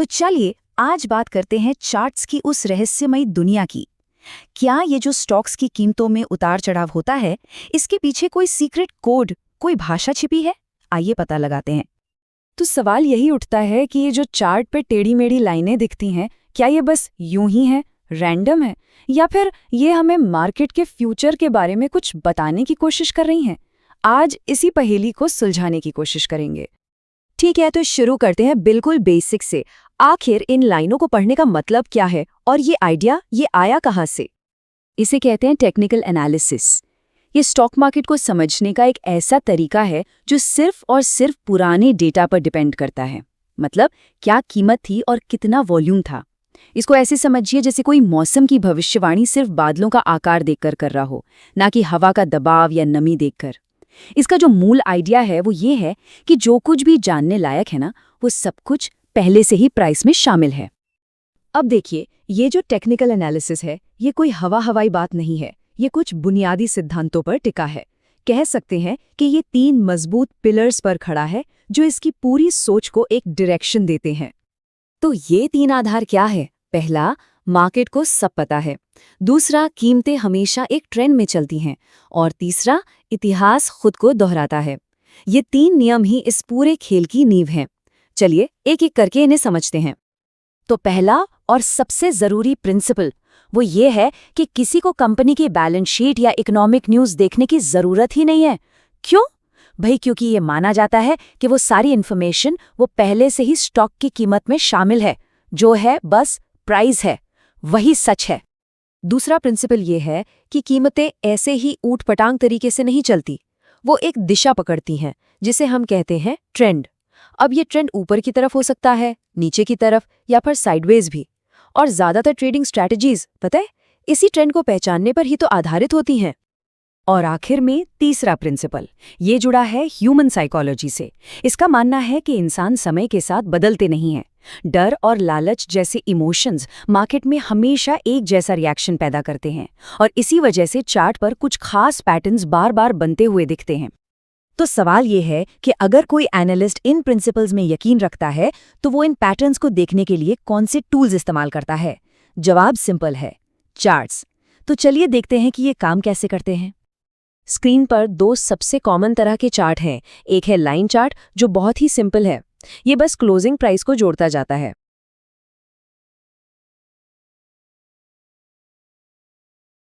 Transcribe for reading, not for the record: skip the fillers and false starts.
तो चलिए आज बात करते हैं चार्ट्स की उस रहस्यमयी दुनिया की। क्या ये जो स्टॉक्स की कीमतों में उतार चढ़ाव होता है, इसके पीछे कोई सीक्रेट कोड, कोई भाषा छिपी है? आइए पता लगाते हैं। तो सवाल यही उठता है कि ये जो चार्ट पे टेढ़ी मेढ़ी लाइनें दिखती हैं, क्या ये बस यूं ही हैं, रैंडम है, या फिर ये हमें मार्केट के फ्यूचर के बारे में कुछ बताने की कोशिश कर रही हैं? आज इसी पहेली को सुलझाने की कोशिश करेंगे। ठीक है, तो शुरू करते हैं बिल्कुल बेसिक से। आखिर इन लाइनों को पढ़ने का मतलब क्या है और ये आइडिया ये आया कहाँ से? इसे कहते हैं टेक्निकल एनालिसिस। ये स्टॉक मार्केट को समझने का एक ऐसा तरीका है जो सिर्फ और सिर्फ पुराने डेटा पर डिपेंड करता है। मतलब क्या कीमत थी और कितना वॉल्यूम था। इसको ऐसे समझिए जैसे कोई मौसम की भविष्यवाणी सिर्फ बादलों का आकार देखकर कर रहा हो, ना कि हवा का दबाव या नमी देखकर। इसका जो मूल आइडिया है वो ये है कि जो कुछ भी जानने लायक है ना, वो सब कुछ पहले से ही प्राइस में शामिल है। अब देखिए, ये जो टेक्निकल एनालिसिस है, ये कोई हवाई बात नहीं है। ये कुछ बुनियादी सिद्धांतों पर टिका है। कह सकते हैं कि ये 3 मजबूत पिलर्स पर खड़ा है जो इसकी पूरी सोच को एक डायरेक्शन देते हैं। तो ये 3 आधार क्या है? पहला, मार्केट को सब पता है। दूसरा, कीमतें हमेशा एक ट्रेंड में चलती हैं। और तीसरा, इतिहास खुद को दोहराता है। ये 3 नियम ही इस पूरे खेल की नींव हैं। चलिए एक एक करके इन्हें समझते हैं। तो पहला और सबसे जरूरी प्रिंसिपल वो ये है कि किसी को कंपनी की बैलेंस शीट या इकोनॉमिक न्यूज़ देखने की जरूरत ही नहीं है। क्यों? भाई क्योंकि ये माना जाता है कि वो सारी इन्फॉर्मेशन वो पहले से ही स्टॉक की कीमत में शामिल है। जो है बस प्राइस है, वही सच है। दूसरा प्रिंसिपल ये है कि कीमतें ऐसे ही ऊट-पटांग तरीके से नहीं चलती। वो एक दिशा पकड़ती हैं, जिसे हम कहते हैं ट्रेंड। अब ये ट्रेंड ऊपर की तरफ हो सकता है, नीचे की तरफ, या फिर साइडवेज भी। और ज्यादातर ट्रेडिंग स्ट्रैटेजीज पता है इसी ट्रेंड को पहचानने पर ही तो आधारित होती हैं। और आखिर में तीसरा प्रिंसिपल, ये जुड़ा है ह्यूमन साइकोलॉजी से। इसका मानना है कि इंसान समय के साथ बदलते नहीं हैं। डर और लालच जैसे इमोशंस मार्केट में हमेशा एक जैसा रिएक्शन पैदा करते हैं, और इसी वजह से चार्ट पर कुछ खास पैटर्न्स बार बार बनते हुए दिखते हैं। तो सवाल ये है कि अगर कोई एनालिस्ट इन प्रिंसिपल्स में यकीन रखता है, तो वो इन पैटर्न्स को देखने के लिए कौन से टूल्स इस्तेमाल करता है? जवाब सिंपल है, चार्ट्स। तो चलिए देखते हैं कि ये काम कैसे करते हैं। स्क्रीन पर 2 सबसे कॉमन तरह के चार्ट हैं। एक है लाइन चार्ट, जो बहुत ही सिंपल है। ये बस क्लोजिंग प्राइस को जोड़ता जाता है।